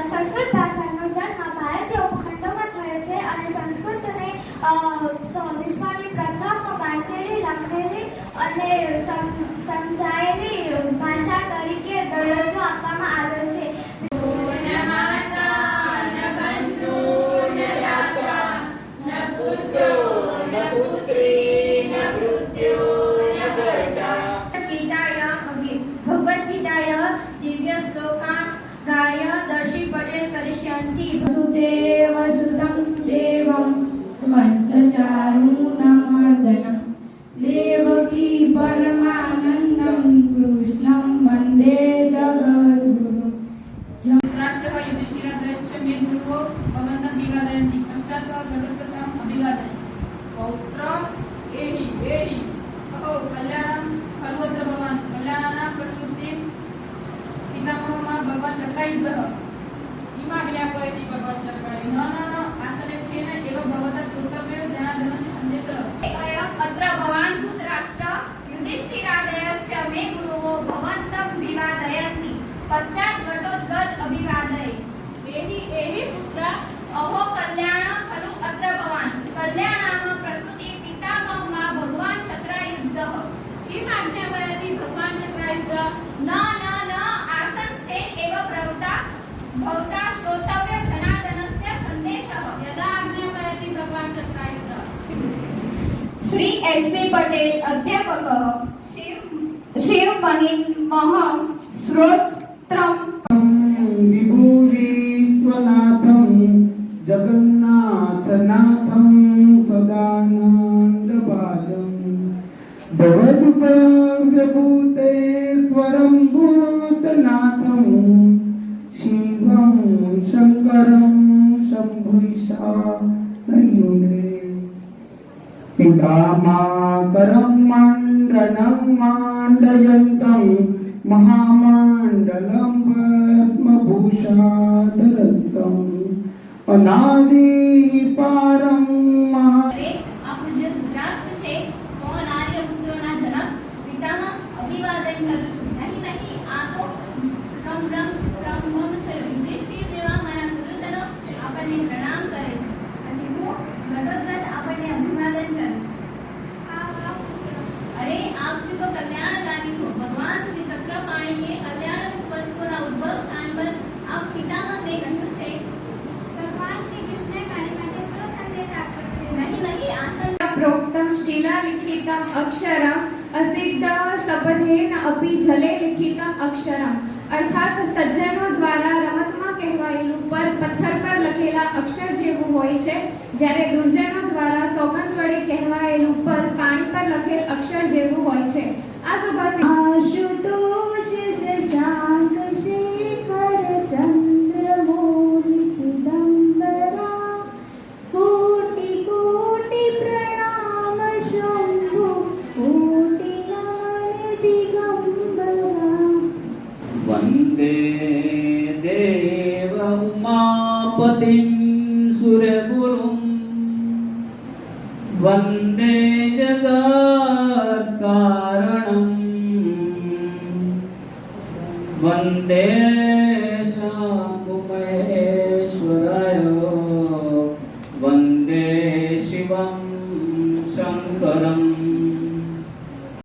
સંસ્કૃત ભાષાનો જન્મ ભારતીય ઉપખંડોમાં થયો છે અને સંસ્કૃતને વિશ્વની પ્રથમ વાંચેલી, લખેલી અને સમજાયેલી ભાષા તરીકે દરજ્જો આપવામાં આવ્યો છે. वसुदेवसुतं देवं कंसचारूणमर्दनं देवकी परमानन्दं कृष्णं वन्दे जगद्गुरुं. राष्ट्रः युधिष्ठिरादयश्च मे गुरुवो भवन्तं विवादयन्ति पश्चात् जगद्गुरुम् अभिवादयन्. पौत्र एहि अहो कल्याणं खल्वत्र भवान् कल्याणानां प्रस्तुतिं पितामहः भगवान् चक्रायुधः. इमाज्ञापयति भगवान् चक्रायुधः. न आसलेख्येन एव भवतः श्रोतव्यो जनार्दनस्य सन्देशः. अयम् अत्र भवान् धृतराष्ट्र युधिष्ठिरादयश्च मे गुरुवो भवन्तं विवादयन्ति पश्चात् घटोत्कच अभिवादये. एहि पुत्र अहो कल्याणं खलु अत्र भवान् कल्याणाम प्रसूति पितामहः भगवान् चक्रायुधः. इमाज्ञापयति भगवान् चक्रायुधः. न आसनस्थे एव भवता श्रोतव्य जनार्दनस्य सन्देशः. यदा आज्ञापयति भगवान् चक्रायुधः. श्री एस.बी. पटेल अध्यापकः शिवमणिमः श्रोत्रम् विभुरीश्वनाथं जगन्नाथनाथं सदानन्दभाजं भवदुपव्यभूतेश्वरं भूतनाथं शिवं शङ्करं शम्भुशानयुने पितामाकरं मण्डनं माण्डयन्तं महामण्डलं भस्मभूषाधरन्तम् अनादिपारं અરે આ પૂજ્ય ધૃતરાષ્ટ્ર છે સોનાર્ય પુત્રોના જનક પિતામહ અભિવાદન કરું છું. નહીં આ તો સંભ્રમ થયો. યુધિષ્ઠિર જેવા મારા પુરુષનો આપણને પ્રણામ કરે છે. પછી હું ઘટોત્કચ આપણને અભિવાદન કરું છું. અરે આપ શ્રી તો કલ્યાણકારી છો. ભગવાન શ્રી ચક્રપાણીએ કલ્યાણરૂપ વસ્તુના ઉદ્ભવ સ્થાન પર આપ પિતામહને કહ્યું છે. ભગવાન શ્રી કૃષ્ણે મારી માટે શું સંદેશ આપ્યો છે? નહીં આસન प्रोक्तं शिलालिखितम् अक्षरम् असिद्ध सबधेन अपि जले लिखितम् अक्षरम्. अर्थात સજ્જનો દ્વારા રમતમાં કહેવાયેલું પર પથ્થર પર લખેલા અક્ષર જેવું હોય છે, જ્યારે દુર્જનો દ્વારા સોગંદ વડે કહેવાયેલું પર પાણી પર લખેલ અક્ષર જેવું હોય છે. આ સુભાષિત આશુતોષ શશાંક શેખર ચંદ્રમૌલિ ચિદંબરા કોટિ કોટિ પ્રણામ શંભુ કોટિ નમન દિગંબરા. वन्दे देव उमापतिं सुरगुरुं वन्दे जगत्कारणं वन्दे